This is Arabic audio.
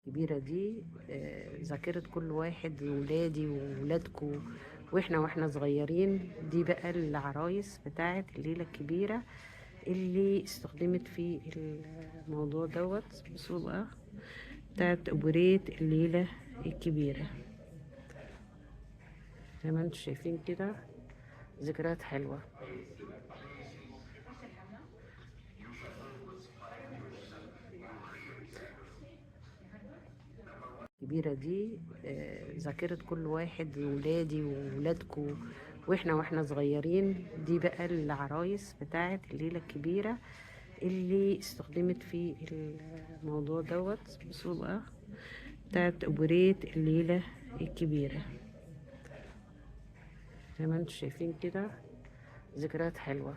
الكبيرة دي ذاكرة كل واحد، وولادي وولادكو واحنا صغيرين. دي بقى العرايس بتاعت الليلة الكبيرة اللي استخدمت في الموضوع دوت. بصوا بقى بتاعت أوبريت الليلة الكبيرة، زي ما انتم شايفين كده، ذكريات حلوة. الكبيرة دي ذاكرة كل واحد، وولادي وولادكو واحنا صغيرين. دي بقى العرايس بتاعت الليلة الكبيرة اللي استخدمت في الموضوع دوت. بصوا بقى بتاعت أوبريت الليلة الكبيرة، زي ما انتم شايفين كده، ذكريات حلوة.